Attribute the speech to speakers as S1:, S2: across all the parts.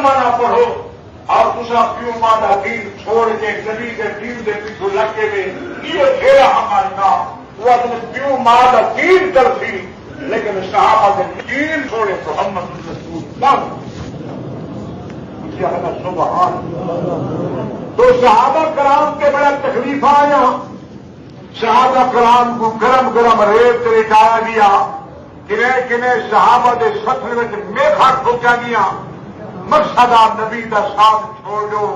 S1: کلمہ نہ پڑھو اور تسا پیو ماں دین چھوڑ کے نبی کے دین کے پیچھے لگ کے یہ کھیلا ہمارے نام وہ اپنے پیو ماں دین کر سی لیکن صحابہ کے دین چھوڑے تو محمد رسول اللہ سبحان تو صحابہ کرام کے بڑا تکلیف آیا صحابہ کرام کو گرم گرم ریت لٹایا گیا کنہیں کنہیں صحابہ کے سفر میں میخا ٹھوکا گیا مقصد نبی کا ساتھ چھوڑ دو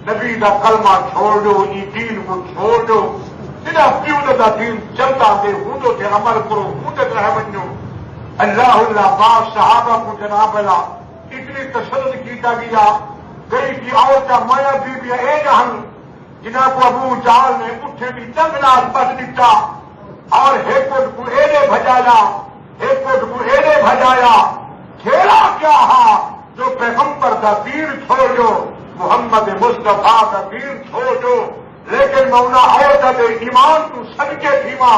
S1: نبی کا کلمہ چھوڑ دو یہ دین کو چھوڑ دو جنا پیو کا دین چلتا دے ہوں تو عمل کرو ہوں تو رہ بنو اللہ اللہ پاک صحابہ کو جناب اللہ اتنی تسلط کیتا گیا گئی کی عورت مایا بی بی اے جہن جنہ کو ابو جال نے اٹھے بھی جنگ نال بچ دیتا اور ہیپٹ کو ایڑے بھجایا ہیپٹ کو ایڑے بھجایا کھیلا کیا ہاں جو پیغمبر کا دین چھوڑ دو محمد مصطفیٰ کا دین چھوڑ دو لیکن مولا عورت ایمان تو صدقے تھیما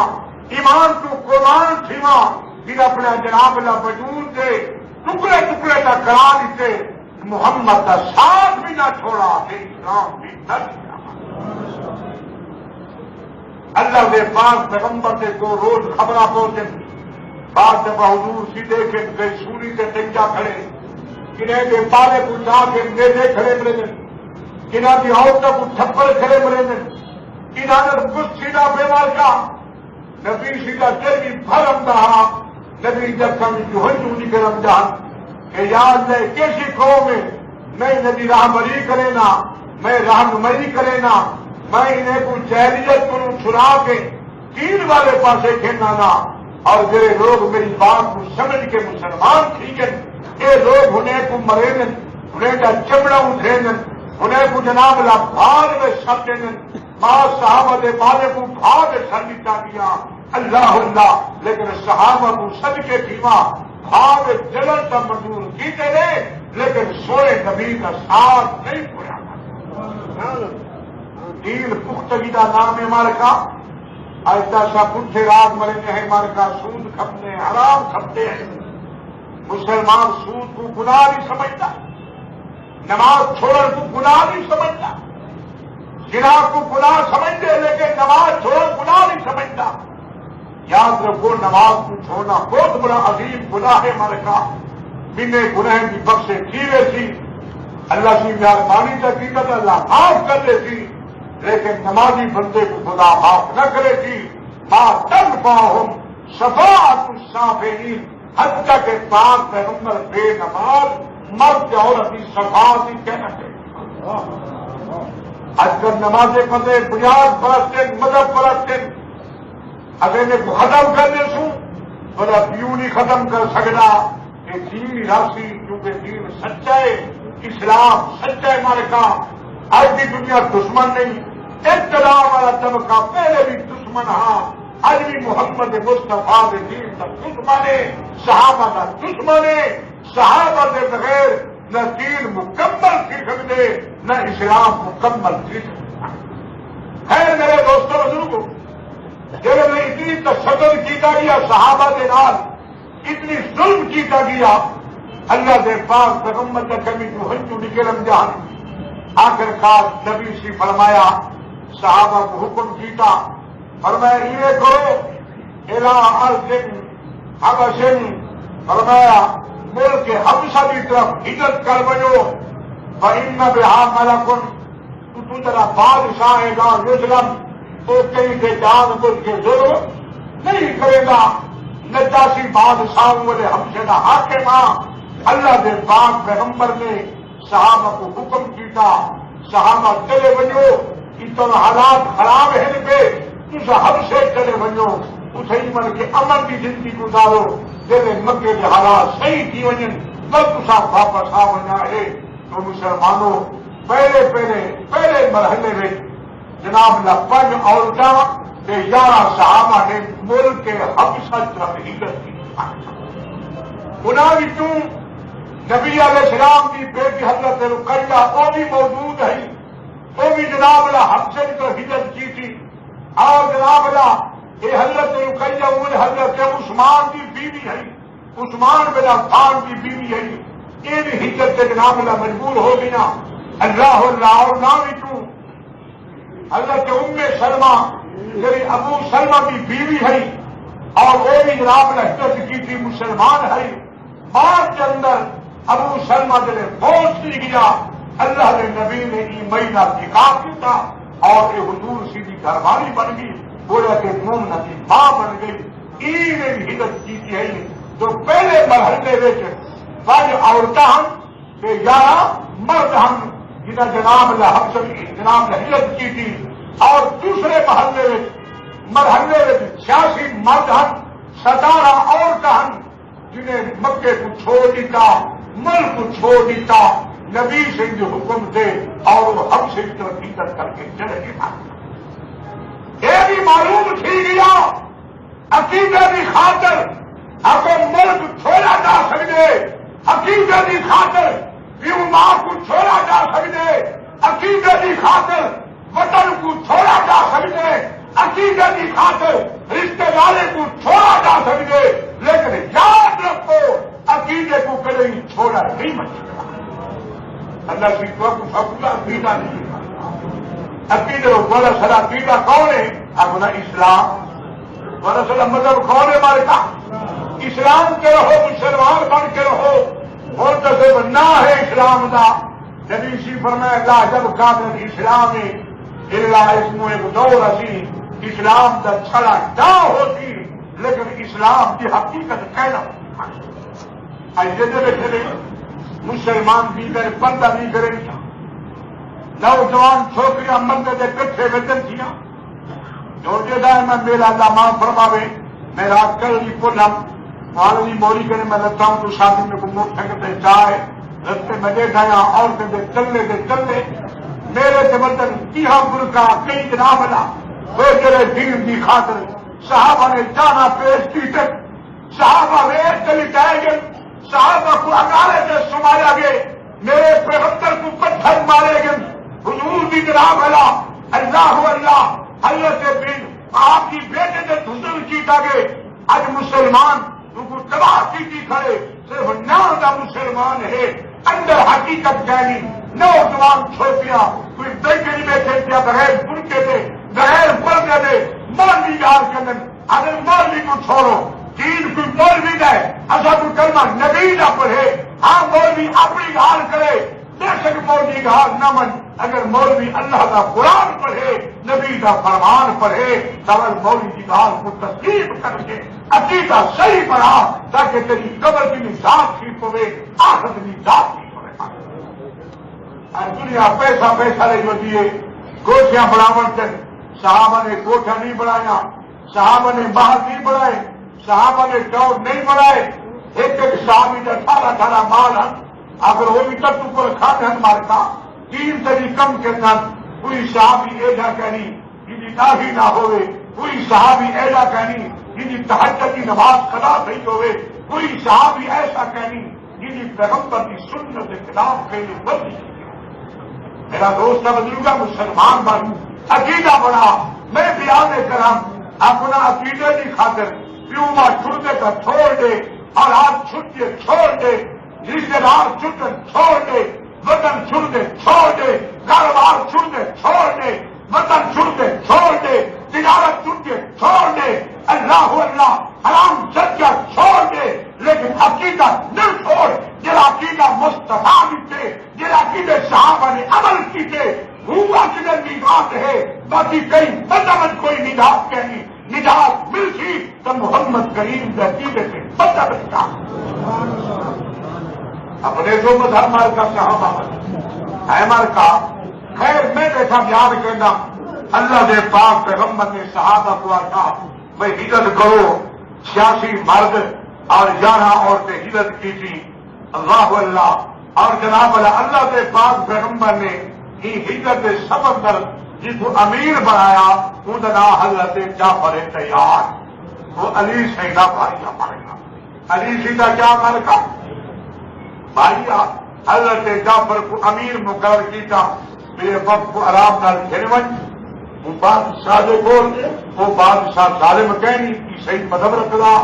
S1: ایمان تو قرآن تھیما پھر اپنا جناب اللہ وجود دے ٹکڑے ٹکڑے کا کرا دیتے محمد کا ساتھ بھی نہ چھوڑا اسلام بھی نہ چھوڑا اللہ کے پاس پیغمبر سے کو روز خبر پہنچے بعد جب حضور سیدھے کے گئے سوری سے ٹنجا کھڑے کنہیں کے پالے کو جا کے میزے کھڑے ملے دن کنہ کی عورتوں کو تھپڑ کھڑے ملے دن کنہ کچھ سیدھا بیمار کا نبی سیدھا چلی بھرم رہا نبی جب کمی جو ہنجونی کے رمضان کہ یاد ہے کیسی قوم میں میں نبی راہبری کرے نا میں رہنمائی کرے نا میں انہیں کو جہلیت کو چھڑا کے دین والے پاسے کھیلنا نا اور میرے لوگ میری بات کو سمجھ کے مسلمان ٹھیکن یہ لوگ انہیں کو مرے دن انہیں کا چمڑا اٹھے دن انہیں کو جناب اللہ بھاگ میں سب دن ماں صحابہ دے بالے کو بھاگ سر دیتا گیا اللہ اللہ لیکن صحابہ کو سب کے دیوا بھاگ جلن کا منظور کیتے رہے لیکن سوئے نبی کا ساتھ نہیں پڑا دین پختگی کا نام ہے مارکا ایسا سا پٹھے راگ مرے ہیں مارکا سود کھپتے ہیں حرام کھپتے ہیں مسلمان سود کو گناہ نہیں سمجھتا نماز چھوڑنے کو گناہ نہیں سمجھتا زنا کو گناہ سمجھتے لیکن نماز چھوڑ گناہ نہیں سمجھتا یاد رکھو نماز کو چھوڑنا بہت بڑا عظیم گناہ ہے مارکا بنے گناہ کی بخشے کی ویسی اللہ کی مہربانی کا قیمت اللہ معاف کر لیتی لیکن نمازی بندے کو خدا معاف نہ کرے تھی ماں تن پاؤں شفاعت الصابرین حتیٰ کہ پاک پیغمبر بے نماز مرد عورت کی شفاعت ہی کہنا چاہیے اگر نمازیں پڑھے بنیاد پرستے مذہب پرستے اگر نے ختم کرنے سوں بڑا پیو نہیں ختم کر سکتا کہ دین راسی کیونکہ دین سچا ہے اسلام سچا ہے مارکا آج بھی دنیا دشمن نہیں ابتدا والا طبقہ پہلے بھی دشمن ہاں آج بھی محمد مصطفیٰ کے دین کا دشمن ہے صحابہ کا دشمن ہے صحابہ کے بغیر نہ دین مکمل کی سکتے نہ اسلام مکمل کی سکتا ہے میرے دوستوں بزرگوں جب میں اتنی تشدد کیتا گیا صحابہ کے نال اتنی ظلم کیتا گیا اللہ کے پاک پیغمبر کا کمی جو ہنجو نکل رمضان آخرکار نبی سی فرمایا صحابہ کو حکم کیتا فرمایا یہ کرو الہ ارض حبش فرمایا ملک حبشہ کی طرف ہجرت کر بجو فإن بها ملک تو ذرا بادشاہ گا یظلم تو کہیں سے جان بوجھ کے ظلم نہیں کرے گا نجاشی بادشاہ والے حبشے کا حاکم اللہ کے پاک پیغمبر نے صحابہ کو حکم کیتا صحابہ چلے بنو اتنا حالات خراب ہے پہ تصا حبشے چلے بنو اسے من کے امن کی زندگی گزارو جب مکے کے حالات صحیح تھی وجن بس تصا واپس آ وجنا ہے تو مسلمانوں پہلے مرحلے میں جناب لپن عورتاں تے 11 صحابہ نے ملک کے حبشہ طرف ہجرت کی انہاں وچوں نبی علیہ السلام کی بیٹی حضرت رقیہ وہ بھی موجود ہے وہ بھی جناب اللہ حبشہ کی طرف ہجرت کی تھی اور جناب اللہ یہ حضرت رقیہ وہ حضرت عثمان کی بیوی ہے عثمان بن عفان کی بیوی ہے یہ بھی حجت سے جناب اللہ مجبور ہو گیا اللہ اللہ اور نہ بھی تو حضرت ام سلمہ میری ابو سلمہ کی بیوی ہے اور وہ بھی جناب اللہ حجت کی تھی مسلمان ہے بعد کے اندر ابو سلمہ جنہیں پہنچ نہیں گیا اللہ کے نبی نے ای مہینہ نکاح کیا اور یہ حضور سیدھی گھروالی بن گئی گویا کہ مومنہ کی ماں بن گئی ای نے بھی ہجرت کی ہے تو پہلے مرحلے میں پانچ عورتیں ہم گیارہ مرد ہم جنہیں جناب اللہ جناب نے ہجرت کی تھی اور دوسرے مرحلے میں 86 مرد ہم 17 عورتیں ہم جنہیں مکے کو چھوڑ دیتا ملک کو چھوڑ دیتا نبی سے جو حکم دے اور وہ ہم سے طرف ہجرت کر کے چلے گئے یہ بھی معلوم تھی گیا عقیدے کی خاطر اگر ملک چھوڑا جا سکتے عقیدے کی خاطر پیو ماں کو چھوڑا جا سکتے عقیدے کی خاطر وطن کو چھوڑا جا سکتے عقیدے کی خاطر رشتے دارے کو چھوڑا جا سکتے لیکن یاد رکھو عقیدے کو کبھی چھوڑا نہیں بن سکتا اللہ کی کو عقیدہ نہیں عقیدے کو بڑا سارا عقیدہ کون ہے اپنا اسلام بڑا سارا مذہب کون ہے ہمارے کا اسلام کے رہو مسلمان بن کے رہو اور تو نہ ہے اسلام کا نبی سی فرمایا لا جب کامل اسلام اللہ اس میں ایک دور اسی اسلام کا چھڑا نہ ہوتی لیکن اسلام کی حقیقت کہنا بیٹھے مسلمان بھی کرے بندہ بھی کرے نوجوان چھوکریاں مندر کے کٹھے وطن کیا جو جگہ میں میرا داماد فرماوے میرا کل بھی پنم مالوی موری کرے میں لگتا ہوں تو شادی میں کو موٹر کرتے چاہے رستے میں دیکھا یا عورتیں دے چلے میرے سے وطن کیا گل کا کئی جناب ملا وہ تیرے دین کی خاطر صحابہ نے جانا پیش کی تک صحابہ ویٹ چلی جائے گے صحابہ کو اگارے سے سمایا گئے میرے پیغمبر کو پتھر مارے گئے حضور کی جناب اللہ حضرت بن آپ کی بیٹے سے دھندل کیتا گئے آج مسلمان ان کو تباہ کی کھڑے صرف نام کا مسلمان ہے اندر حقیقت جانی نوجوان چھوٹیاں کوئی بیکری میں کھیلتیا بغیر بنکے تھے بغیر بولنے دے مولوی یار کے اندر اگر مولوی کو چھوڑو دین کوئی مولوی دے ایسا کوئی کلمہ نبی نہ پڑھے ہاں مولوی اپنی حال کرے بے شک مولوی کا حال نہ من اگر مولوی اللہ کا قرآن پڑھے نبی کا فرمان پڑھے سوال مولوی کی حال کو تسلیم کر کے عقیدہ صحیح پڑھا تاکہ تیری قبر کی نجات ٹھیک ہوئے آخرت کی نجات ٹھیک ہوئے دنیا پیسہ نہیں ہوتی ہے کوٹیاں بڑھاون کر صحابہ نے کوٹھا نہیں بڑھایا صحابہ نے باہر نہیں بڑھائے صحابہ نے ٹور نہیں بڑھائے ایک صحابی کا 18 مال اگر وہ بھی تک اوپر کھاتے ہیں مارکا 3 تری کم کے ساتھ کوئی صحابی ایجا کہنی جن داغی نہ ہوئے کوئی صحابی ایجا کہنی جن تہجد کی نماز قضا نہیں ہوئے کوئی صحابی ایسا کہنی جن پیغمبر کی سنت کے خلاف کہنی ورزش میرا دوست بزرگا مسلمان بن عقیدہ بنا میں بیان کرم اپنا عقیدے کی خاطر پیوما چھوٹے کا چھوڑ دے اور ہاتھ چھٹے چھوڑ دے رشتے دار چھٹے چھوڑ دے وطن چھوٹے چھوڑ دے کاروبار چھوٹے چھوڑ دے وطن چھوٹے چھوڑ دے تجارت چھوٹے چھوڑ دے اللہ حرام سچا چھوڑ دے لیکن عقیدہ نہ چھوڑ جرا عقیدہ مصطفیٰ تھے جرا عقیدے صحابہ نے عمل کی تھے وہ عقیدے کی بات ہے باقی کئی بدمن کوئی نجات کہنی نجات ملتی تو محمد کریم کے عقیدے سے بچہ بچہ اپنے جو مذہب مال کا صحابہ ہے مال کا خیر میں دیکھا بیان کرنا اللہ دے پاک پیغمبر نے صحابہ کو آتا میں ہجرت کرو 86 مرد اور 11 عورتیں ہجرت کی تھی اللہ اور جناب اللہ دے پاک پیغمبر نے ہی ہجرت سبب در جس کو امیر بنایا وہ نام حضرت جعفر تیار وہ علی سیدہ بھائی پڑے گا علی سیدہ کیا مل کا بھائی حضرت جعفر کو امیر مقرر کیا میرے وقت کو آرام نال کھیلوج وہ بادشاہ جو بول وہ بادشاہ ظالم کہنی کی صحیح مذہب رکھا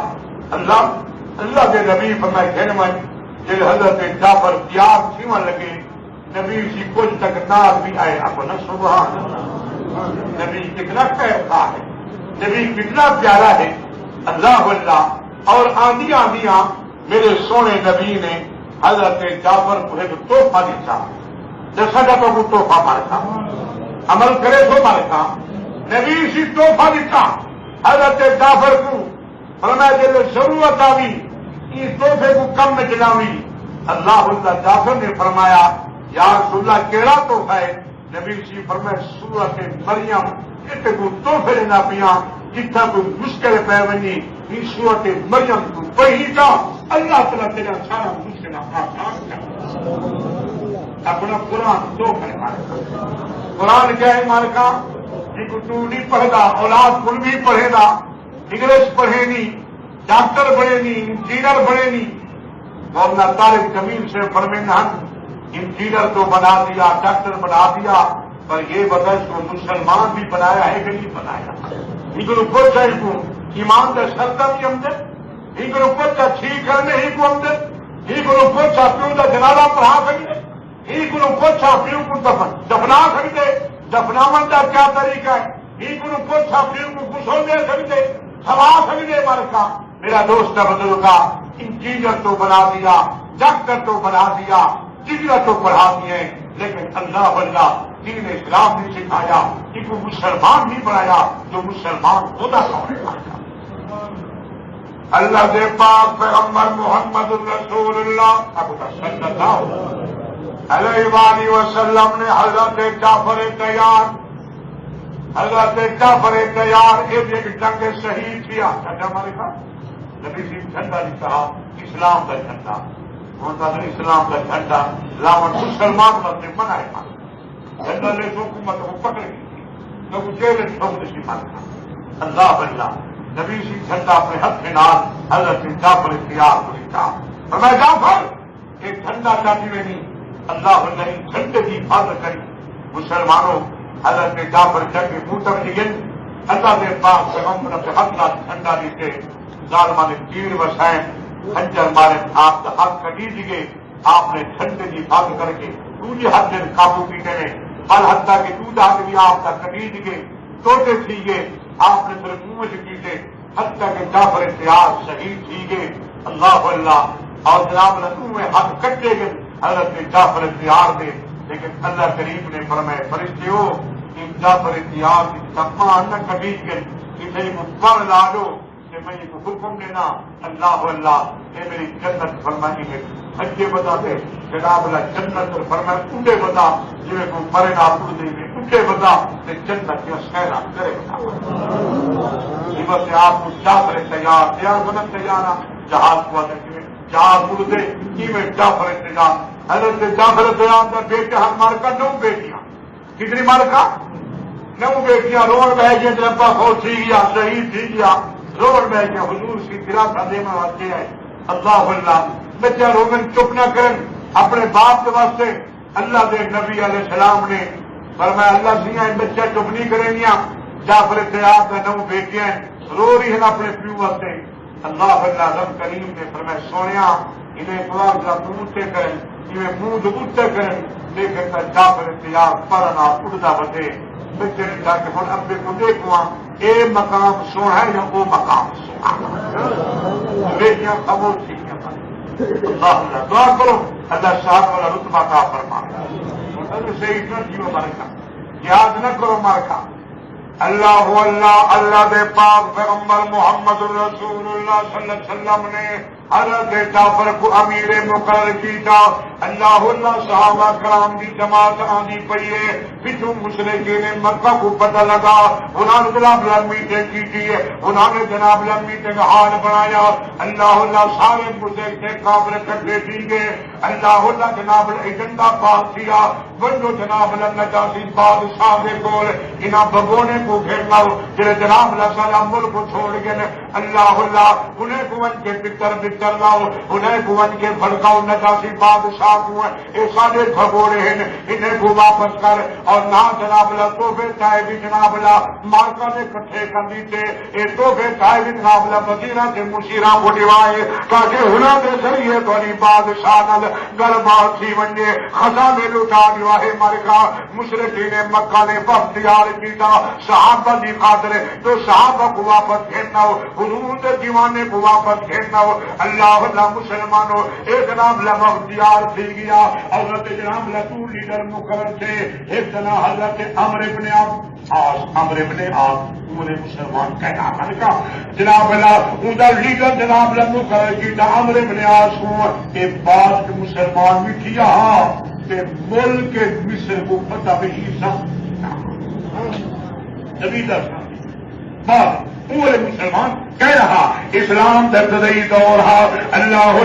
S1: اللہ کے نبی فرمائے کھیلوج جب حضرت جعفر تیار تھیون لگے نبی سی کچھ تک نال بھی آئے اپنا سبحان اللہ. نبی کتنا خیر تھا ہے، نبی کتنا پیارا ہے. اللہ اللہ. اور آندی آندیاں میرے سونے نبی نے حضرت جعفر کو ایک تحفہ دیتا. جیسا کا تو وہ تحفہ مارتا عمل کرے تو مارتا. نبی سی تحفہ دیتا حضرت جعفر کو. فرمایا جب ضرورت آئی اس تحفے کو کم میں چلاوی. اللہ جعفر نے فرمایا یا رسول اللہ کیڑا تحفہ ہے؟ نبی سی فرمایا سورت مریم اتنے کو تحفے لینا پیا جتنا کوئی مشکل پی ونی یہ سورت مریم کو پڑھی کا اللہ تعالیٰ تیرا سارا مشکل آسان کر. اپنا قرآن تو قرآن کیا ہے مالکا جی کو تو نہیں پڑھتا اولاد کل بھی پڑھے گا. انگلش پڑھے نہیں، ڈاکٹر بڑھے نہیں، انجینئر بڑھے نہیں. مولانا طارق جمیل سے فرمین انجینئر تو بنا دیا، ڈاکٹر بنا دیا، پر یہ بتا اس کو مسلمان بھی بنایا ہے کہ نہیں بنایا. ان کو چاہیے کو ایمان کا شرطہ بھی آمدن، ان کو چھی کرنے ہی کو آمدن، ان کو پیوں کا جنازہ پڑھا سکتے، ان کو پیوں کو دفنا سکتے. دفناون کا کیا طریقہ ہے؟ ان کو پیوں کو غسل دے سکتے، سوا سکتے. مارکا میرا دوست بزرگا انجینئر تو بنا دیا، ڈاکٹر تو بنا دیا، ڈگری تو پڑھا دیے، لیکن اللہ اللہ دین اسلام نے سکھایا کہ وہ مسلمان نہیں بنایا جو مسلمان خدا سمجھایا. اللہ دے پاک پیغمبر محمد رسول اللہ صلی اللہ علیہ وآلہ وسلم نے حضرت جعفر تیار ایک جنگ شہید کیا. جھنڈا مارے کا نبی سی جھنڈا نہیں کہا اسلام کا جھنڈا ہوتا ہے. اسلام کا جھنڈا لاون مسلمان بندے منائے گا. جھنڈا لے تو حکومت کو پکڑ گئی تو جیل ٹھوک سی مارکا. اللہ اللہ نبی سی جھنڈا اپنے ہاتھ میں نال حضرت جعفر تیار کو لکھا. اور میں جعفر ایک جھنڈا چاہتی میں نہیں. اللہ اللہ جھنڈے کی حفاظت کری. مسلمانوں حضرت جعفر جنگ کے منہ تک لگے. اللہ کے پاس پیغمبر اپنے ہاتھ نال جھنڈا دیتے ظالمان نے تیر وسائیں خنجر مارے آپ کا ہاتھ کٹی دیے. آپ نے جھنڈے کی حفاظت کر کے دوسری ہاتھ دن قابو کی کرے بل حتیٰ کہ دوسرا ہاتھ بھی آپ کا کٹی دیے توڑتے تھیگے. آپ نے صرف منہ سے کیتے حتیٰ کہ جعفر تیار شہید تھیگے. اللہ اللہ اور جناب منہ میں ہاتھ کٹے گئے حضرت جعفر تیار دے. لیکن اللہ کریم نے فرمایا فرشتے ہو ان جعفر تیار کی تمام نہ کبھی کے کسی کو پر لا دو کہ میں یہ حکم دینا. اللہ اللہ اے میری جنت فرمائی ہے حجے بتا دے جناب اللہ جنت فرمائے اٹھے بتا جی کو مرے نہ اڑ دے گے اٹھے بتا کہ جنت کیا سہرا کرے بس آپ کو جعفر تیار بنا تیار جہاز کو جہاز اڑ دے کی میں جعفر تیار. حضرت جعفر تیار کا بیٹے ہم مارکا 9 بیٹیاں. کتنی مارکا 9 بیٹیاں. روڈ بہ گیا جنبا فوج تھی گیا شہید تھی گیا روڈ بہ گیا. حضور کی خلاف دینا واسطے ہے. اللہ اللہ بچہ رومن چپ نہ کرن اپنے باپ کے واسطے. اللہ دے نبی علیہ السلام نے فرمایا اللہ سیاں بچہ چپ نہیں کریں گیا. جعفر تیار کا 9 بیٹیاں رو رہی ہیں اپنے پیو واسطے. اللہ اللہ رب کریم نے فرمایا سونیا انہیں قرآن کا منہ کریں انہیں منہ دبوتے کریں لیکن جعفر تیار پرنا اڑتا بتے بچے نے جا کے ہوں ابے کو دیکھوا اے مقام سونا ہے یا وہ مقام سونا. بیٹیاں خاموش تھی. اللہ اللہ دعا کرو اللہ صاحب والا رتبہ کا فرما صحیح نہ جیو مارکا یاد نہ کرو مارکا. اللہ اللہ اللہ دے پاک پیغمبر محمد رسول اللہ صلی اللہ علیہ وسلم نے حضرت جعفر کو امیر مقرر کیا. اللہ اللہ صحابہ کرام کی جماعت آنی پئی ہے پچھو مشرقین نے مکہ کو پتہ لگا. انہوں نے جناب اللہ میٹنگ کی ہے انہوں نے جناب اللہ میٹنگ حال بنایا. اللہ اللہ سارے مشرق کے قابل کٹھے تھے. اللہ اللہ جناب ایجنڈا پاس کیا بنو جناب اللہ نجاشی بادشاہ کے کول انہاں بگونے کو گھیرنا جڑے جناب اللہ سارا ملک کو چھوڑ گئے. اللہ اللہ انہیں کو ان کے پتر کر لاؤ انہیں کو ون کے بھڑکاؤ نجاشی بادشاہ کو اے سارے بھگوڑے ہیں انہیں کو واپس کر اور نہ جناب اللہ توبے چاہے بھی جناب اللہ مارکا نے کٹھے کر دیتے اے توبے چاہے بھی جناب اللہ مدینہ کے مشیرہ کو ڈیوائے تاکہ ہنا دے ذریعے توری بادشاہ نل گربات تھی ونجے خزانے لٹا ڈیوائے مارکا مشرقین مکہ نے بختیار کیتا صحابہ دی خاطر تو صحابہ کو واپس گھیرنا ہو حضور کے دیوانے کو واپس گھیرنا ہو اللہ مسلمانوں اے جناب اللہ بختیار تھی گیا حضرت جناب اللہ تو لیڈر مقرر تھے ایک جناب حضرت عمرو ابن عاص پورے مسلمان کہنا من کا جناب اللہ ادھر لیڈر جناب اللہ مقرر کیتا عمرو ابن عاص کو ایک بات مسلمان بھی کیا کہ ملک مصر کو پتہ نہیں بس پورے مسلمان کہہ رہا اسلام ابتدائی دور ہے اللہ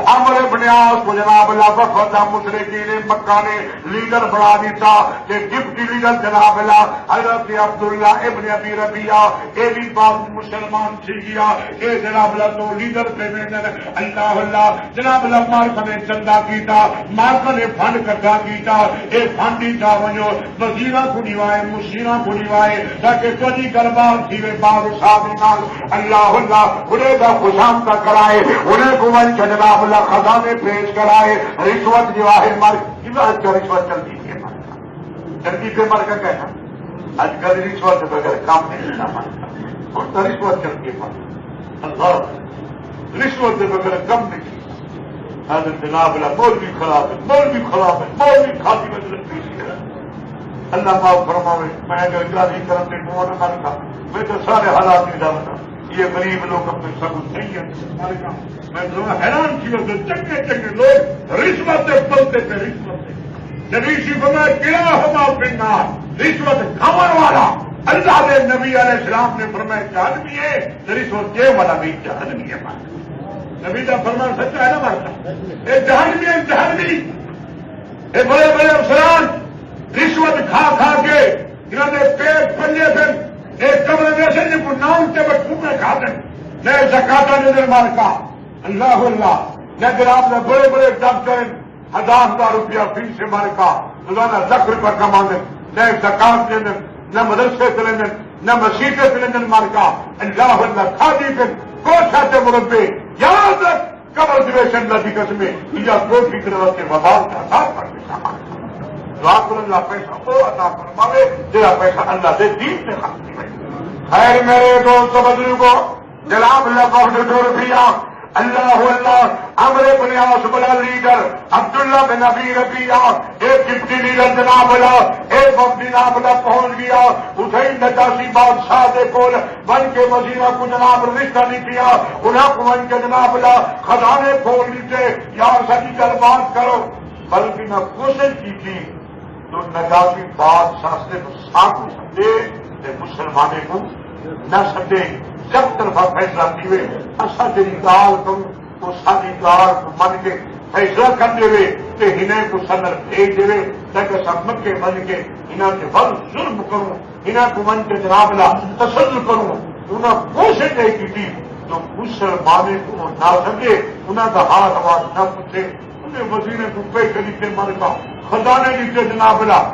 S1: عمرو ابن عاص کو جناب اللہ وفد مشرکین مکہ نے لیڈر بنا دیتا کہ ڈپٹی لیڈر جناب اللہ حضرت عبداللہ ابن ابی ربیعہ یہ بھی بات مسلمان تھی گیا کہ جناب اللہ تو لیڈر پیمنٹ اللہ جناب اللہ مارکا نے چندہ کیتا مارکا نے فنڈ کٹھا کیتا یہ فنڈ ہی چاہ ونجو وزیرہ کو ڈیوائے مشیرہ کو ڈیوائے تاکہ کدی گلبار تھی بادشاہ اللہ انہیں کا خوشامدہ کرائے انہیں کو ون کے جناب اللہ خزانے پیش کرائے رشوت جواہر مار رشوت چلتی ہے چلتی پہ مر کا کہنا آج کل رشوت کے بغیر کام نہیں لینا مانتا اور تو رشوت چلتی ہے اللہ رشوت کے بغیر کم نہیں حضرت جناب اللہ مول بھی خراب ہے مول بھی خراب ہے مول بھی کھاتی مطلب پیش ہے اللہ معاف فرماوے میں اگر اجازت کرم نے موڑ مارتا میں تو سارے حالات نہیں ڈالتا یہ غریب لوگ اپنے ثبوت نہیں ہے میں تو حیران کی وجہ چنگے چنگے لوگ رشوت سے بولتے تھے رشوت سے نبی شیف میں کیا ہما پنگا رشوت کھانے والا اللہ نے نبی علیہ السلام نے فرمایا جہنمی ہے رشوت کے والا بھی جہنمی ہے نبی کا فرمان سچا ہے نا مارتا یہ جہنمی ہے جہنمی یہ بڑے بڑے افسران رشوت کھا کھا کے انہوں نے پیٹ پنجے سے ایک کمرے میں سے جن کو نام کے بعد ٹوکرے کھاتے نئے زکاتا نظر مارکا اللہ نہ جناب نے بڑے بڑے ڈاکٹر 1000 روپیہ فیس سے مارکا روزانہ لکھ روپیہ کمانے نہ زکات لینے نہ مدرسے سے لینے نہ مسیحے سے لینے مارکا اللہ کھادی پھر کوشا سے مربے یہاں تک کمر دیویشن لدی قسمیں یا کوئی فکر کے وبال کا ساتھ کرنے اللہ پیسہ وہ عطا فرماوے تیرا پیسہ اللہ دے دین سے خاصی ہے خیر میرے دوست بزرگوں جناب اللہ بہت روپیہ اللہ عمرو ابن عاص بڑا لیڈر عبداللہ بن ابی ربیعہ ایک ڈپٹی لیڈر جناب اللہ ایک وقت جناب اللہ پہنچ گیا حسین نجاشی بادشاہ دے کول بن کے وزیرہ کو جناب رشتہ نہیں کیا انہیں کو بن کے جناب اللہ خزانے کھول دیتے یار سچی کل بات کرو بلکہ نہ کوشش کی تھی تو نجاشی بادشاہ سے ساتھ سمجھے مسلمانے کو نہ سمجھے جب طرفہ فیصلہ دیوے اصا جی گال کروں تو ساری گال کو من کے فیصلہ کر دے کہ انہیں کو سنر بھیج دے تاکہ سب مکے بن کے انہیں کے بل ظلم کروں انہیں کو من کے جناب لا تسلل کروں انہیں کوشش نہیں کی تھی تو مسلمانے کو نہ سمجھے انہیں کا ہاتھ آواز نہ پوچھے انہیں وزیر کو پیسے لیتے مارکا خزانے لیتے جناب اللہ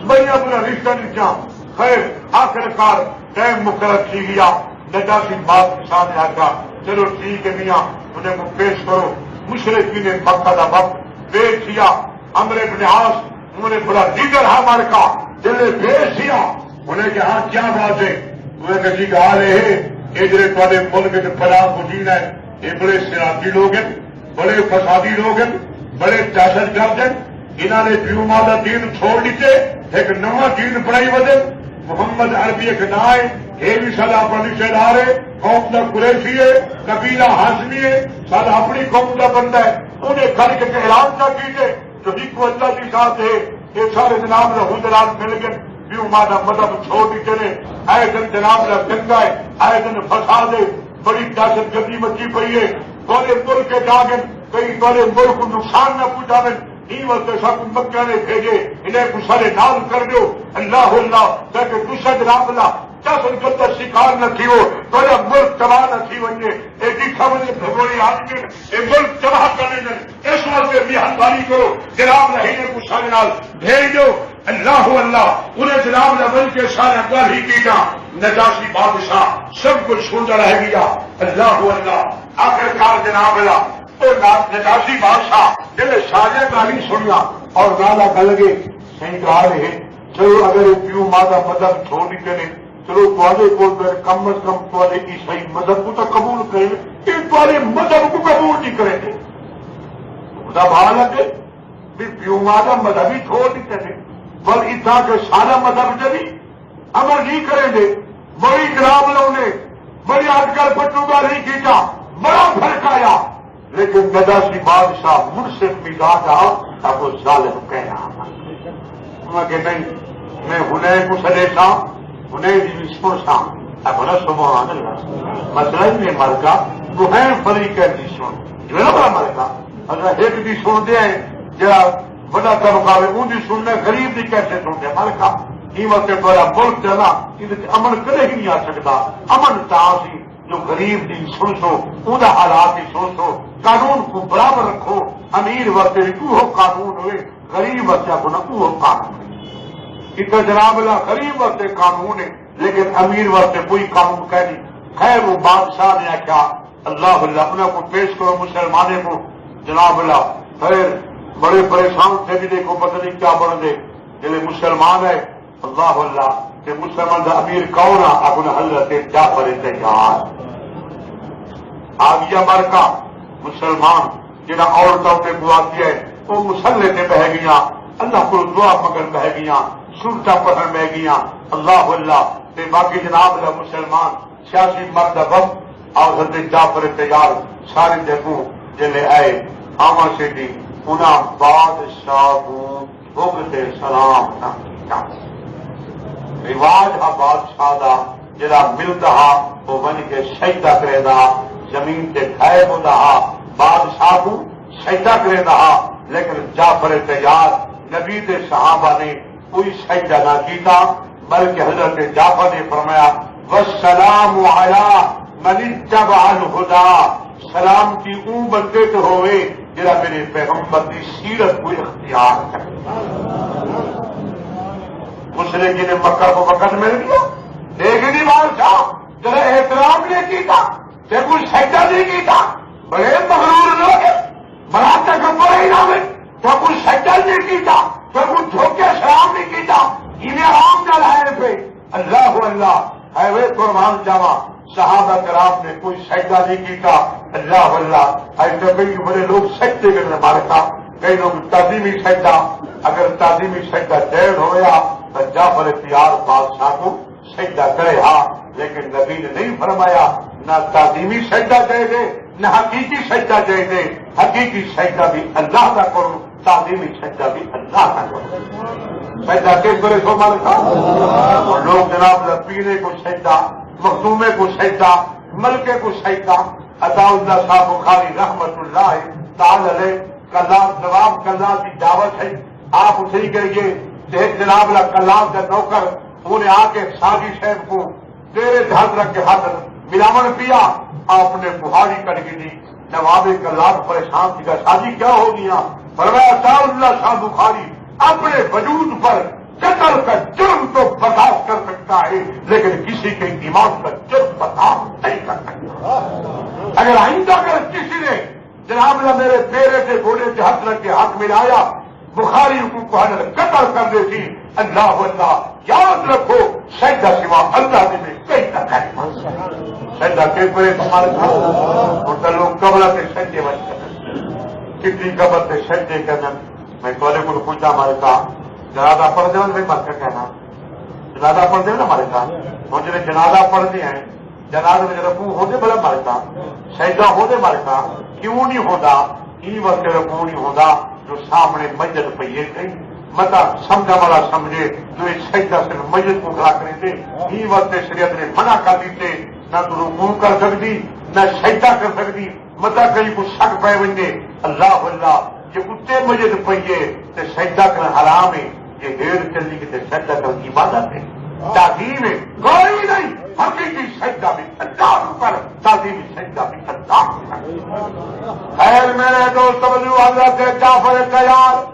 S1: بھیا اپنا رشتہ نیچا خیر آخرکار ٹائم مقرر کی گیا نجاشی بات کے سامنے آ گیا چلو ٹھیک ہے میاں انہیں کو پیش کرو مشرقین نے مکہ کا وقت پیش کیا عمرو ابن عاص انہوں نے بڑا لیڈر ہے مارکا جب نے پیش کیا انہیں کہ ہاں کیا بات ہے انہیں کہ جی کہا رہے ادھر والے ملک کے فلاح مجین ہے یہ بڑے سراتی لوگ ہیں بڑے فسادی لوگ ہیں بڑے دہشت گرد ہیں انہوں نے پیو مادہ دین چھوڑ دیتے ایک نواں دین بڑائی وجہ محمد عربی ایک نہ آئے یہ بھی سارا اپنا رشتے دار ہے قوم کا قریشی ہے قبیلہ ہاشمی ہے سارا اپنی قوم کا بندہ ہے انہیں کر کے اعلان نہ کیجیے جو ایک اللہ کی ساتھ ہے یہ سارے جناب حضرات مل گئے پیو مادہ مذہب چھوڑ دیتے نے آئے دن جناب گنگا ہے آئے دن فساد ہے بڑی دہشت گردی مچی پئی ہے تھوڑے ملک کے جاگن کئی تھوڑے ملک کو نقصان نہ پہنچاویں وقت سب مکہ نے بھیجے انہیں کو سارے نام کر دو اللہ تاکہ دوسرا جناب اللہ چسن جو تو شکار نہ تھی ہو تو ملک تباہ نہ تھی وجے ایڈی خبریں بھگوڑی آدمی یہ ملک تباہ کرنے دیں اس واسطے مہربانی کرو جناب رہینے کو سارے نال بھیج دو اللہ اللہ انہیں جناب نے کے سارے گل ہی کی جا نجاشی بادشاہ سب کچھ سنتا رہ گیا اللہ اللہ آخر کار جناب اللہ اور نجاشی بادشاہ جنہیں سارے کا نہیں سنیا اور نالا گل گئے صحیح کہا رہے چلو اگر پیو مادہ مذہب چھوڑ نہیں کرے چلو تے کو کم از کم تے عیسائی مذہب کو تو قبول کریں کہ تے مذہب کو قبول نہیں کریں گے خدا بھا لگے بھی پیو مادہ مذہب ہی چھوڑ نہیں کریں بل اتنا کہ سارا مذہب جبھی عمل نہیں کریں گے بڑی جناب لوگوں نے بڑی آج کل بچوں کا نہیں کھینچا بڑا فرق آیا لیکن نجاشی بادشاہ منصف مزاج آپ ظالم کہہ رہا کہ نہیں میں ہنر کو سجے سا ہنر جی سن سا بڑا سبحان اللہ مسئلہ میں مرکا تو ہے فریق کی سن جو ہے نا بڑا مرکا اگر ایک بھی سن دے جا بڑا طبقہ ان کی سننا غریب کی کیسے سنتے مرکا یہ وقت بڑا ملک چلا امن کدے ہی نہیں آ سکتا امن سی جو غریب کی سن سو ان حالات کی سن سو قانون کو برابر رکھو امیر وقت وہ قانون ہوئے غریب وقت کو نہ وہ قانون اتنا جناب اللہ غریب وقت قانون ہے لیکن امیر وقت کوئی قانون کہہ نہیں خیر وہ بادشاہ نے کیا اللہ اللہ انہیں کو پیش کرو مسلمانے کو جناب اللہ خیر بڑے پریشان تھے بھی دیکھو پتہ نہیں کیا بن دے جلے مسلمان ہے اللہ اللہ کہ مسلمان کا امیر کون ہے اپنے حضرت جعفر تیار آ گیا مرکا مسلمان جنہیں عورتوں پہ گواتی ہے وہ مسلح سے بہ گیا اللہ کو دعا مگر بہ گیا سنتا پڑھن بہ گیا اللہ اللہ تے باقی جناب اللہ مسلمان سیاسی مرد وقت اور حضرت جعفر تیار سارے دیکھو جلے آئے آما سے دی انہاں بادشاہ کو بھگتے سلام نہ رواج ہا بادشاہ دا جڑا ملتا ہا وہ بن کے سجدہ کرے دا زمین تے کھائے ہوتا ہا بادشاہ کو سجدہ کرے دا لیکن جعفر تیار نبی دے صحابہ نے کوئی سجدہ نہ کیتا بلکہ حضرت جعفر نے فرمایا والسلام علی من اتبع الہدی سلام کی اون بندے تو ہوئے جڑا میرے پیغمبر کی سیرت کو اختیار کرے مسلم جی نے مکہ کو مکہ مل گیا دیکھ نہیں بادشاہ جڑا احترام نہیں کیتا تے کوئی سجدہ نہیں کیتا بڑے مغرور لوگ بڑا تکبر ہی نہ تو کوئی سجدہ نہیں کیتا تو کوئی دھوکے سلام نہیں کیتا انہیں آرام نہ لائے پہ اللہ اللہ اے وے قربان جاوا صحابہ کرام نے کوئی سجدہ نہیں کیتا اللہ اللہ اے تو کئی بڑے لوگ سجدے کرنے مارتا کئی لوگ تعظیمی سجدہ اگر تعظیمی سجدہ جائز ہویا تو جعفر تیار بادشاہ کو سجدہ کرے ہاں لیکن نبی نے نہیں فرمایا نہ تعظیمی سجدہ جائز ہے نہ حقیقی سجدہ جائز ہے حقیقی سجدہ بھی اللہ کا کرو تعظیمی سجدہ بھی اللہ کا کرو سجدہ کس طرح سو مالکا اور لوگ جناب پینے کو سجدہ مخدومے کو سجدہ ملکے کو سجدہ عطا اللہ صاحب بخاری رحمت اللہ تعالی علیہ کلام جواب کلام کی دعوت ہے آپ اسی کریے جناب اللہ کلام کا نوکر انہیں آ کے ساجی صاحب کو تیرے ہاتھ رکھ کے ہاتھ ملاون پیا آپ نے بہاری کر کے دی نواب کلام پریشان تھی ساجی کیا ہو گیا فرمایا تعالی اللہ صاحب بخاری اپنے وجود پر قتل کا جرم تو برداشت کر سکتا ہے لیکن کسی کے دماغ کا جرم برداشت نہیں کر سکتا اگر آئندہ اگر کسی نے جناب اللہ میرے پیرے سے گھوڑے کے ہاتھ رکھ کے ہاتھ ملایا بخاری کو قتل کر دیتی اللہ اللہ یاد رکھو سجدہ سوا اللہ نے میں کئی نہ کرے سجدہ کے پورے تمہارے اور لوگ قبر سے سجدے بن کر کتنی قبر سے سجدے کرنا میں تھوڑے کو پوچھا ہمارے کہا جنازہ پڑھ دے میں بات کا کہنا جنازہ پڑھ دے نا ہمارے کہا وہ جنہیں جنازہ پڑھتے ہیں جنازے میں رکوع ہوتے بڑا ہمارے کہا سجدہ ہوتے ہمارے کہا کیوں نہیں ہوتا یہ وقت رکوع نہیں ہوتا جو سامنے مسجد پیے تھے متا سمجھا والا سمجھے جو ایک سجدہ صرف مسجد کو کھڑا کرے تھے یہ وقت شریعت نے منع کر دیتے نہ تو رکوع کر سکتی نہ سجدہ کر سکتی متا کہیں کو شک پہ بنجے اللہ اللہ یہ اتنے مسجد پیے تے سجدہ کر حرام ہے یہ دیر چلی کہ سجدہ کر کی عبادت ہے تعظیم کوئی نہیں، حقیقی سجدہ بھی اللہ پر، تعظیمی سجدہ بھی اللہ پر۔ خیر میرے دوست حضرت جعفر تیار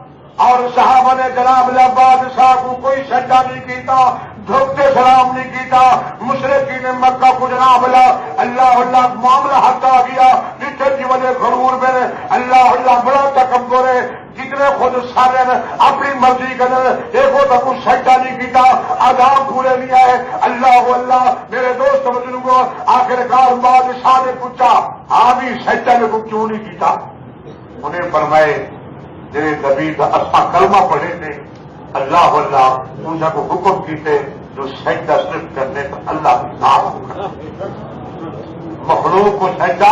S1: اور صحابہ نے جناب بادشاہ کو کوئی سجدہ نہیں کیتا، دھوکتے سلام نہیں کیتا، مشرقین مکہ کو جناب اللہ معاملہ حق آ گیا، جتنے کی وجہ غرور میں اللہ بڑا تکبر ہے، جتنے خود سارے اپنی مرضی کرنے ایک وہ تو کچھ سجدہ نہیں کیتا، آداب پورے نہیں آئے، اللہ میرے دوست بزرگوں آخرکار بادشاہ نے پوچھا ہاں بھی سجدہ میں کو کیوں نہیں کیتا؟ انہیں فرمائے جی نبی کا اصا کلمہ پڑھے تھے، اللہ ان کو حکم کیتے جو سجدہ صرف کرنے کا اللہ کی نام مخلوق کو سجدہ،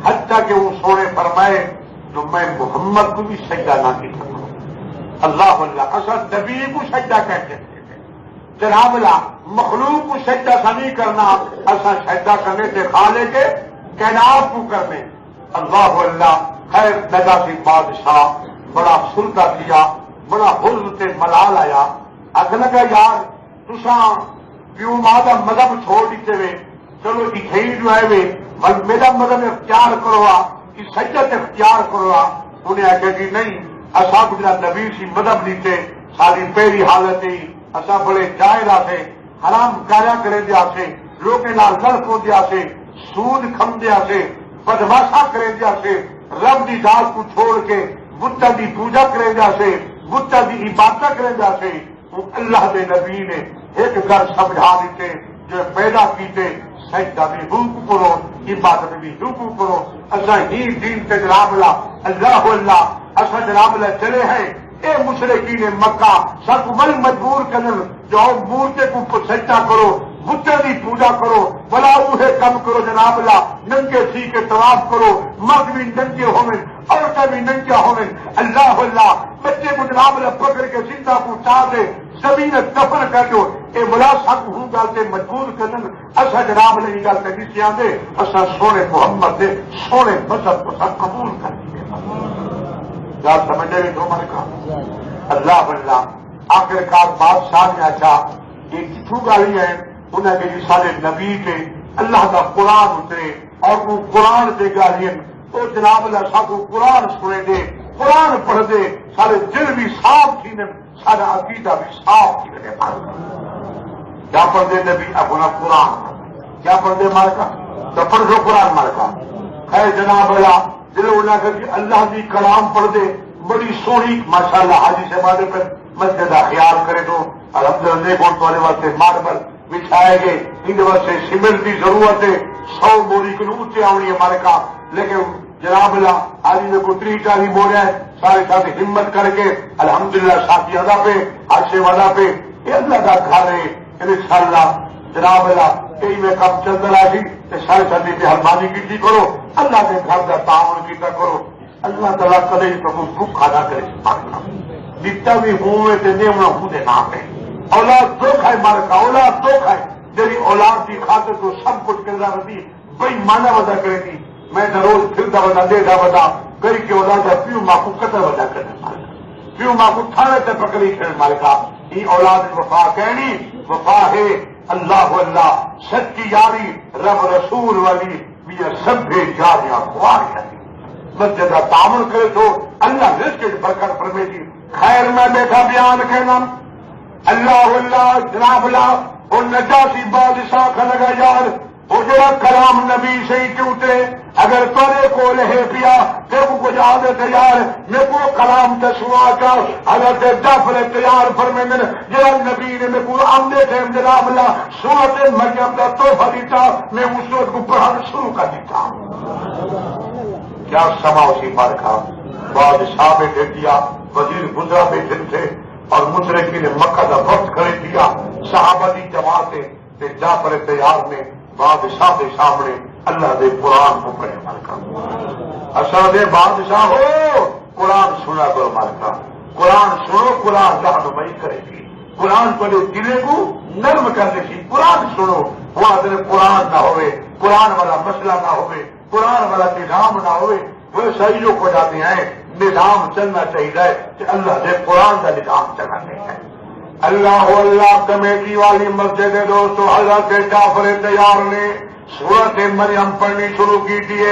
S1: حتیٰ کہ وہ سونے فرمائے جو میں محمد کو بھی سجدہ نہ کی سکوں، اللہ اصل نبی کو سجدہ کہتے تھے، جناب مخلوق کو سجدہ سا نہیں کرنا، اصل سجدہ کرنے سے خالے کے کائنات کو کرنے، اللہ خیر نجاشی بادشاہ بڑا سلطہ کیا، بڑا حزن سے ملال آیا، اگ لگا یار تساں کیوں مادہ مذہب چھوڑ دیتے ہوئے، چلو اتنے جو ہے میرا مذہب اختیار کرو، کہ سجدت اختیار کرو۔ انہیں آخیا کہ نہیں، اصا گزرا نبی سی مذہب لیتے، ساری پہلی حالت ہی اصا بڑے جائرہ سے حرام کاریا کرے دیا سے، لوگوں نال لڑ پو دیا سے، سود کھم دیا سے، بدماشا کرے دیا سے، رب دی ذات کو چھوڑ کے بتاں دی پوجا کرے جا سے، بتاں دی عبادت کرے جا سے، اللہ دے نبی نے ایک گھر سمجھا دیتے جو پیدا کیتے، سجدہ بھی حکم کرو، عبادت بھی حکم کرو، اصا ہی دین سے جناب اللہ اصا جناب چلے ہیں، اے مشرکین مکہ سب بل مجبور کرن جو مورتے کو سجدہ کرو، بتوں کی پوجا کرو، بلا اوہے کم کرو، جناب ننگے سی کے طواف کرو، مرد بھی ننگے ہوئے، عورتیں بھی ننگے ہوئے، اللہ بچے کو جناب پکڑ کے زندہ کو چاہ دے زمین دفن کر دو، اے بلا سب ہوں گل سے مجبور کرن، اصا جناب نے یہ گل کہی سی آدھے اصا سونے محمد دے سونے مذہب کو سب قبول کر دیے، گل سمجھے بھی دو من کا اللہ آخرکار بادشاہ نے آچا یہ کتوں گالی ہے، انہیں کہ سارے نبی کے اللہ کا قرآن اترے اور وہ قرآن دے گالی تو جناب اللہ صاحب کو قرآن سنے دے، قرآن پڑھ دے، سارے دل بھی صاف تھی، سارا عقیدہ بھی صاف تھی، کیا پڑھ دے نبی اپنا قرآن، کیا پڑھ دے مارکا تو پڑھ دو قرآن مارکا، خیر جناب اللہ دل انہیں کہ اللہ کی کلام پڑھ دے، بڑی سونی ماشاءاللہ حاجی سے مارے پر مسجد کا خیال کرے تو الحمدللہ کون تو واسطے ماربل بچھائے گئے، ان واسطے سیمنٹ کی ضرورت ہے، 100 بوری کو اونچے آنی ہے مارکا، لیکن جناب اللہ حاجی نے کو 30-40 بورے ہیں، سارے ساتھ ہمت کر کے الحمدللہ ساتھی ادا پہ حادثے والا پہ یہ اللہ کا گھر ہے، انشاءاللہ جناب اللہ کئی میں کام چل رہا سی سارے ساتھی مہربانی کی کرو، اللہ کے گھر کا تعاون کیا کرو، اللہ تعالیٰ کدے تو بھوکھا نہ کرے، جتنا بھی ہوں نیمنا خود نام ہے، اولاد دکھ ہے مارکا، اولاد دکھ ہے، میری اولاد کی خاطر تو سب کچھ کرنا پڑتی، بھائی مانا ودا کرے گی، میں روز پھرتا ودا دیکھا ودا کر کے اولاد پیو ماں کو قتل ودا کرنا مارکا، پیو ماں کو تھانے سے پکڑی کرنے مارکا، یہ اولاد وفا کہنی وفا ہے، اللہ سچی یاری رب رسول والی بھی سب جاریاں خواری مسجد کا تعامل کرے تو اللہ رزق برکت فرمے گی۔ خیر میں بیٹھا بیان کہنا اللہ جناب اللہ اور نجاشی بادشاہ کا لگا یار وہ جو کلام نبی سے ہی کیوں اترے، اگر تورے کو لہے پیا تیرے کو یاد ہے یار میں کو کلام تے سنا کر حضرت جعفر تیار فرمے میں جڑا نبی نے میں کو آمدے تھے جناب اللہ سورۃ مریم کا تحفہ دیتا، میں اس سورت کو پڑھنا شروع کر دیتا، کیا سما اسی بار کا بادشاہ میں دے دیا، وزیر گزرا میں دن تھے اور مشرقین نے مکہ کا وقت کھڑے دیا، صحابہ کی جماعت تے جعفر تیار نے بادشاہ کے سامنے اللہ دے قرآن کو پڑھے مالکا، اصل دے بادشاہ ہو قرآن سنا کرو مالکا، قرآن سنو، قرآن رہنمائی کرے گی، قرآن پڑھے دلے کو نرم کرنے کی، قرآن سنو، وہاں دن قرآن نہ ہوئے، قرآن والا مسئلہ نہ ہوئے، قرآن والا نظام نہ ہوئے، وہ صحیحوں کو جاتے ہیں، نظام چلنا چاہیے کہ اللہ دے قرآن کا نظام چلانے ہے، اللہ اللہ کمیٹی والی مسجد دوستو حضرت جعفر تیار نے سورت مریم پڑھنی شروع کی تھی.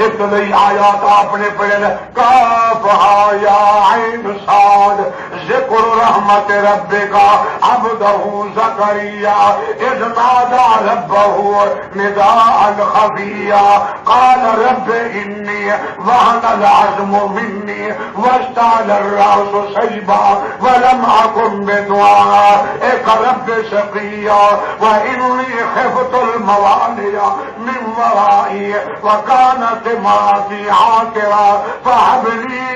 S1: ابتدائی آیات آپ نے پڑھے کاف ہا یا عین صاد ذکر رحمت ربک عبدہ زکریا اذ نادى ربہ نداء خفیا قال رب انی وهن العظم منی واشتعل الراس شیبا ولم اکن بدعائک رب شقیا وانی خفت الموالي من ورائي وكانت امرأتي عاقرا فهب لي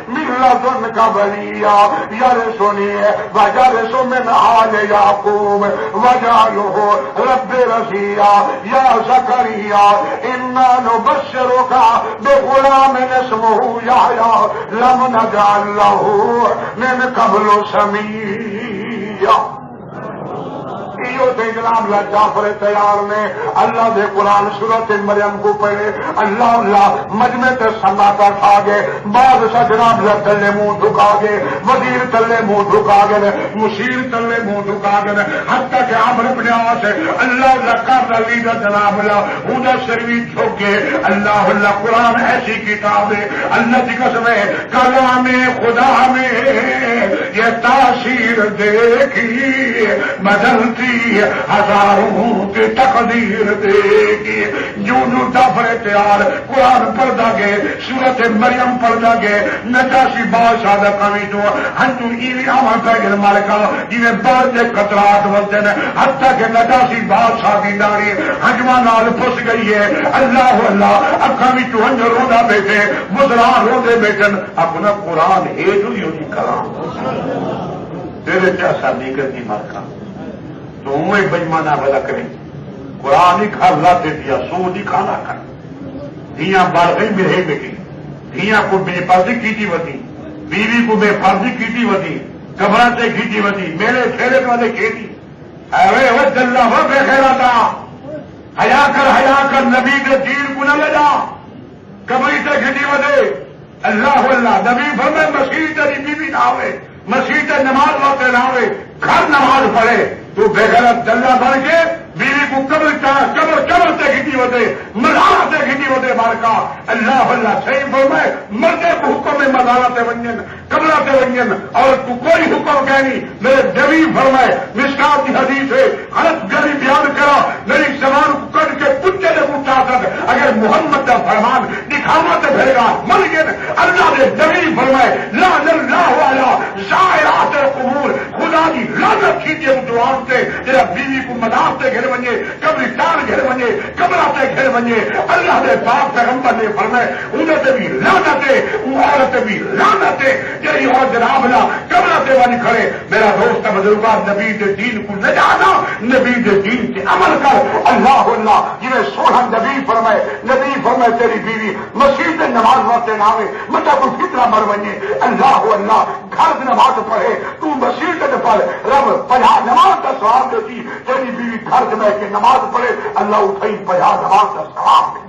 S1: من لدنك وليا يرثني ويرث من آل يعقوب واجعله رب رضيا يا زكريا إنا نبشرك بغلام اسمه يحيى لم نجعل له من قبل سميا. جناب جعفر تیار نے اللہ دے قرآن سورت مریم کو پڑھے. اللہ اللہ مجمع تے سناٹا کھا گئے. بادشاہ جناب تلے منہ جھکا گئے, وزیر تلے منہ جھکا گئے, مشیر تلے منہ جھکا گئے, حتیٰ کہ عمرو بن عاص اللہ اللہ کا لیڈر جناب اللہ اوندا شریف جھک گئے. اللہ اللہ قرآن ایسی کتاب ہے اللہ کی قسم ہے کلام خدا میں یہ تاثیر دیکھی بدلتی ہزاروں کی تقدیر دے گی. یوں جعفر تیار قرآن پڑھتا گئے, سورت مریم پڑھتا گئے. نجاشی بادشاہ دا کمی تو ہنجو ایوی آمان پہ گئے مالکا جنہیں بعد دے قطرات وزدے نے حتیٰ کہ نجاشی بادشاہ کی داری ہنجوہ نال پھس گئی ہے. اللہ اللہ اب کمی تو ہنجو رودا بیٹھے وزران رودے بیٹھن اپنا قرآن ہے جو یوں نہیں کلام تیرے چاہتا نہیں کرتی مالکا تو انہیں بجمانہ بلا کریں. قرآن ہی کھا لاتے دیا سود ہی کھانا کر دھیاں بڑھ گئی میرے بیٹی دھیاں کو بے پردی کی وتی بیوی کو بے پردی کی وتی گھبراتے کی وتی میرے کھیلے والے کھیتی ارے وہ جلا ہو بے خیرا تھا حیا کر نبی کے دین کو نہ لے جا کبھی سے کھیتی وتے. اللہ اللہ نبی فرمائے مسیح تیری بیوی نہ ہوئے مسیح نماز واتے نہ ہوئے گھر نماز پڑھے تو بے غیرت جلا بن کے بیوی کو قبر سے کھینچی ہوتے مزارہ سے کھینچی ہوتے مارکا. اللہ اللہ صحیح فرمائے مردے کو حکم میں مزارہ سے ونجن قبرہ سے ونجن اور تو کوئی حکم کہنی میرے نبی فرمائے مشکات کی حدیث ہے غلط گلی بیان کرا میری زبان کو کٹ کے کتے نے پوچھا سک اگر محمد کا فرمان دکھاوا تو بھیڑ گا مر گئے. اللہ نے نبی فرمائے لعن اللہ علی زائرات القبور خدا کی لعنت کیجیے ان دعاؤں سے جرا بیوی کو مدار سے گھر بنے قبرستان گھر بنے قبرہ سے گھر بنے. اللہ نے پاک پیغمبر نے فرمائے انہیں سے بھی لعنت ہے وہ عورت بھی لعنت ہے یہی اور جناب لا قبرہ سے بن کھڑے. میرا دوست بزرگا نبی کے دین کو نہ جانا نبی کے دین سے عمل کر. اللہ اللہ جنہیں سولہ نبی فرمائے تیری بیوی مسجد نماز واسطے نہ آئے مطلب کوئی فطرہ مر بنے. اللہ اللہ گھر نماز پڑھے تو مسجد پڑھ رب 50 نماز کا ثواب دیتی تیری بیوی گھر میں کے نماز پڑھے اللہ اٹھائی 50 نماز کا ثواب دے.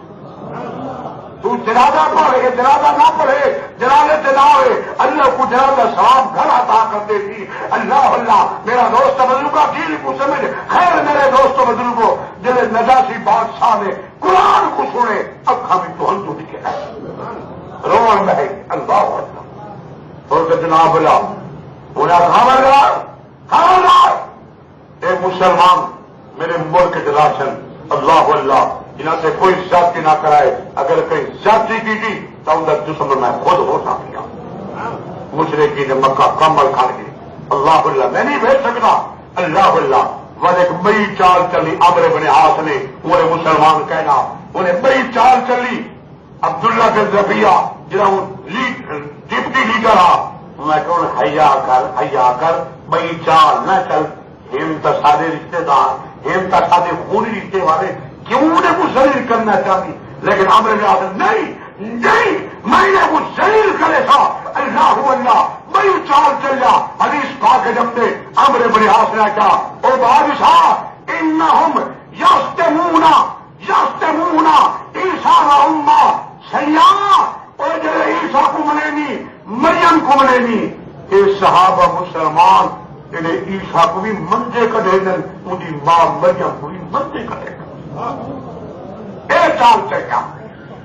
S1: تو جنازہ پڑھے جنازہ نہ پڑھے جنازے سے نہ ہوئے اللہ کو جنازہ ثواب گھر عطا کر دیتی. اللہ اللہ میرا دوست بزرگا دین کو سمجھ خیر میرے دوست بزرگوں جنہیں نجاشی بادشاہ نے قرآن کو سنے اب ہمیں تو ہم ٹوٹ کے روڑ میں اللہ اور جناب اللہ انہیں خبردار اے مسلمان میرے ملک جلاشن اللہ اللہ جنہوں سے کوئی زیادتی نہ کرائے اگر کہیں زیادتی کی تھی تو ان کا دشمن میں خود ہو سکتا مشرقی نے مکہ کمبل کھان کی. اللہ اللہ میں نہیں بھیج سکتا. اللہ اللہ وہ ایک بڑی چال چلی عمرو بن عاص نے انہیں مسلمان کہنا انہیں بڑی چال چلی عبداللہ بن ربیعہ جنہوں ڈپٹی لیڈر میں کہوں حیا کر بڑی چال نہ چل ہم تو سارے رشتے دار ہم تو سارے خونی رشتے والے کیوں نے وہ ذلیل کرنا چاہتی لیکن عمرو بن عاص نہیں میں نے وہ ذلیل کرے تھا. اللہ اللہ بڑی چال چل جا حدیث پاک جب دے عمرو بن عاص نے کہا او بادشاہ انہم یستمون عیسیٰ و امہ سیاح اور جو عیسیٰ کو منے نہیں مریم کو منے نہیں یہ صحابہ مسلمان انہیں عیسیٰ کو بھی منجے کٹے دن ان کی ماں مریم کو بھی منجے کٹے دن یہ چالتے کیا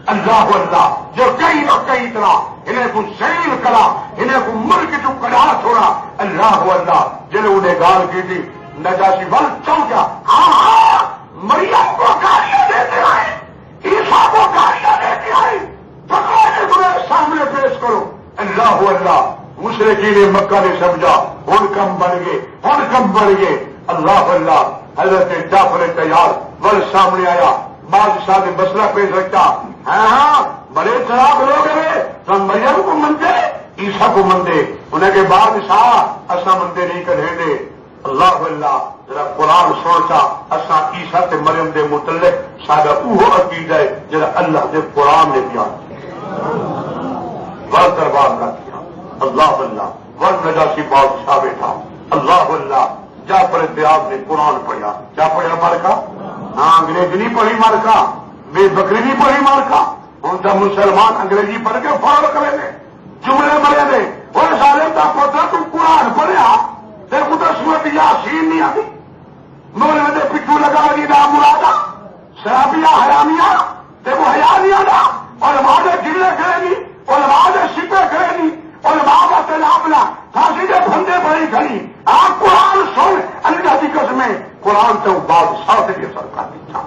S1: اللہ اللہ جو کئی نہ کئی طرح انہیں کو ذلیل کرا انہیں کو ملک جو کڑا چھوڑا اللہ اللہ جنہیں انہیں گال کی تھی نجاشی ول چل گیا ہاں مریم کو گالیاں دیتے آئے عیسیٰ کو گالیاں دیتے آئے پکڑے تمہیں سامنے پیش کرو اللہ اللہ مشرقین مکہ نے سمجھا ہن کم بن گئے اللہ اللہ حضرت جعفر تیار ول سامنے آیا بادشاہ نے مسئلہ پیش رکھا ہاں بڑے خراب لوگ ہیں تو مریم کو منتے عیسیٰ کو منتے انہیں کے بادشاہ اصا منتے نہیں کریں دے اللہ اللہ ذرا قرآن سوچا اصا عیسیٰ سے مریم دے متعلق سارا وہ عقیدہ ہے جرا اللہ دے قرآن نے بیان کیا بڑا دربار کا کیا اللہ اللہ ورد نجاشی بادشاہ بیٹھا اللہ اللہ جعفر تیار نے قرآن پڑھا کیا پڑھا مارکا ہاں انگریزی نہیں پڑھی مارکا بے بکری نہیں پڑھی مارکا ان کا مسلمان انگریزی پڑھ کے فوراً کرے گے جملے مرے دے اور سارے کا پوتا تو قرآن پڑھیا دیکھو تو سورت یاسین نہیں آتی مولوی دے پٹھو لگا دی نام مرادا شرابیاں حرامیاں دیکھو حیا نہیں آتا اور ماں گلے کرے گی اور ماں شپے کرے گی اور ماں کا تلابلا پھانسی کے پھندے پڑی کھڑی آپ قرآن سن اللہ کی قسمیں قرآن تو بادشاہ سے یہ سرکار دی تھا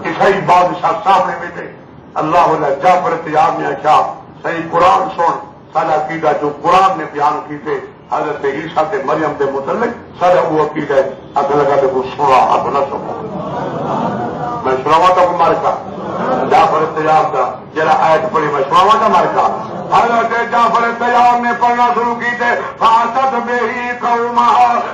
S1: عیسائی بادشاہ سامنے بیٹھے اللہ اللہ جعفر تیار نے کیا صحیح قرآن سن سارا عقیدہ جو قرآن نے بیان کی تھے حضرت عیسیٰ کے مریم کے متعلق سارا وہ عقیدہ اب لگا دیکھو سنا اب نہ سنا میں سناوا تھا مار کا جعفر تیار کا جرا آیت پڑھی میں سناوا تھا مار کا حضرت جعفر تیار نے پڑھنا شروع کی تھے فاتت بہی قوما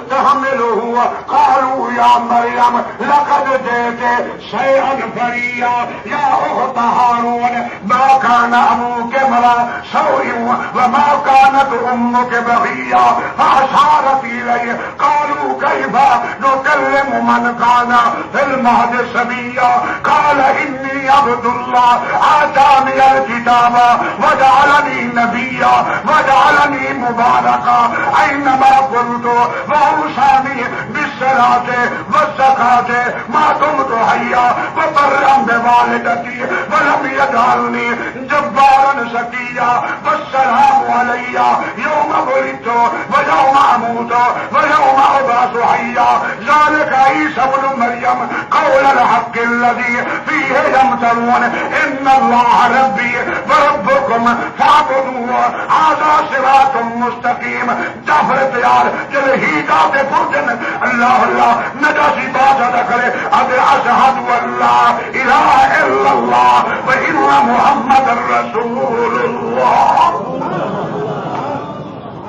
S1: تحملہ قالوا یا مریم لقد جئت شیئا فریا یا اخت ہارون ما كان ابوک امرا سوء وما كانت امک بغیا فاشارت الیہ قالوا کیف نکلم من كان في المهد صبیا قال انی عبد اللہ آتانی الکتاب وجعلنی نبیا وجعلنی مبارکا اینما کنت واوصانی بالصلاة والزکاة ما دمت حیا وبرا بوالدتی ولم یجعلنی جبارا شقیا والسلام علی یوم ولدت ویوم اموت ویوم ابعث حیا ذلک عیسی ابن مریم قول الحق الذی فیہ یمترون ان اللہ ربی وربکم فاعبدوه هذا صراط مستقیم جعفر تیار جل ہی داتے پرجن اللہ اللہ نجاشی بات ادا کرے اگر اشہد اللہ الہ الا اللہ وان محمد رسول اللہ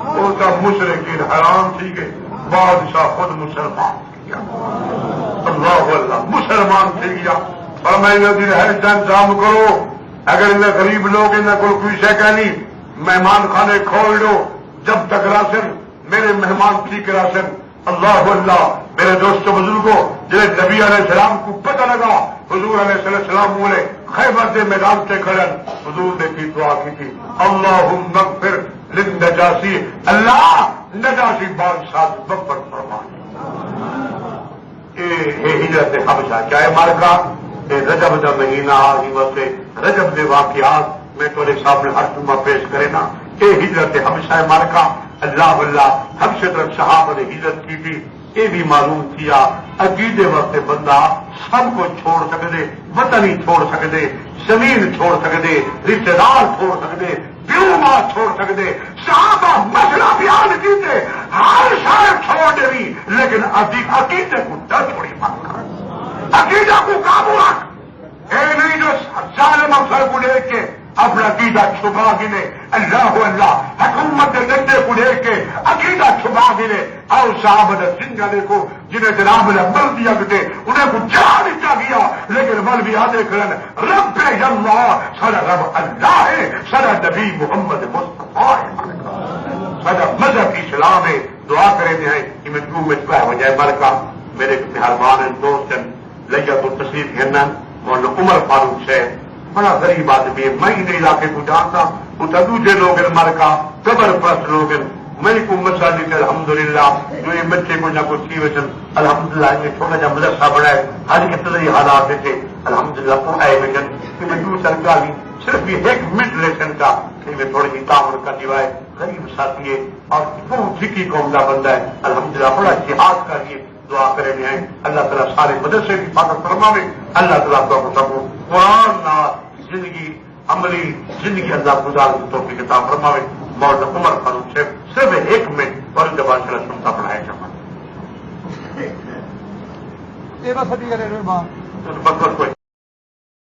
S1: وہ سب مشرکین حرام تھی گئے بادشاہ خود مسلمان کیا اللہ اللہ مسلمان تھی گیا اور میں دن ہے انتظام کرو اگر انہیں غریب لوگ انہیں کوئی شے کہنی مہمان خانے کھول دو جب تک راشن میرے مہمان ٹھیک راشن اللہ اللہ میرے دوستوں بزرگوں جنہیں نبی علیہ السلام کو پتہ لگا حضور علیہ السلام بولے خیبر کے میدان سے کھڑن حضور نے کی دعا کی تھی اللہم اغفر للنجاشی اللہ نجاشی بادشاہ ببر فرما ہجرت حبشہ چاہے مارکا رجب کا مہینہ آگی واسطے رجب کے واقعات میں تھوڑے سامنے ہر جمعہ پیش کرے نا یہ ہجرت حبشہ مارکا اللہ اللہ حبشہ طرف صحابہ نے ہجرت کی تھی یہ بھی معلوم کیا عقیدے واسطے بندہ سب کو چھوڑ سکتے وطن ہی چھوڑ سکتے زمین چھوڑ سکتے رشتے دار چھوڑ سکتے پیو ماں چھوڑ سکتے صحابہ مسئلہ بیان کیتے ہر شاید چھوڑ دیں لیکن عقیدے کو ڈر تھوڑی بات کر عقیدہ کو قابو رکھ اے نہیں جو ظالم افسر کو لے کے اپنا عقیدہ چھپا گنے اللہ اللہ حکومت کے ڈنڈے کو لے کے عقیدہ چھپا گنے اور صاحب نے سنگا دیکھو جنہیں جناب نے بل دیا کرتے انہیں کو جہاں دیا گیا لیکن بل بھی آدھے کرن رب اللہ سارا رب اللہ ہے سارا نبی محمد مصطفیٰ ہے سارا مذہب اسلام ہے دعا کریں ہیں کہ میں کیوں میں ہو جائے مرکا میرے مہربان دوست لیا تو تشریف گھرنا مولانا عمر فاروق سے بڑا غریب آدمی ہے میں ان علاقے کو جانتا وہ تو دوسرے لوگ مر کا قبر پرست لوگ میں کو الحمدللہ جو یہ بچے کو نہ کچھ کی وجن الحمدللہ یہ چھوٹا جا مدرسہ بڑا ہے آج کتنے حالات تھے الحمدللہ کو آئے وجن کہ میں دور سرکاری صرف یہ 1 منٹ لیسن کا کہ میں تھوڑی سی تعمیر کا دیوائے غریب ساتھی ہے اور بہت جھکی قوم کا بندہ ہے الحمدللہ بڑا جہاد کا یہ دعا کرے ہیں اللہ تعالیٰ سارے مدرسے کی حفاظت فرماوے اللہ تعالیٰ کو سب قرآن نہ زندگی عملی زندگی اللہ گزار کی توفیق عطا فرماوے مولانا عمر فاروق صاحب صرف 1 منٹ اور جب آج کل سنتا پڑھایا جاتا
S2: بس کوئی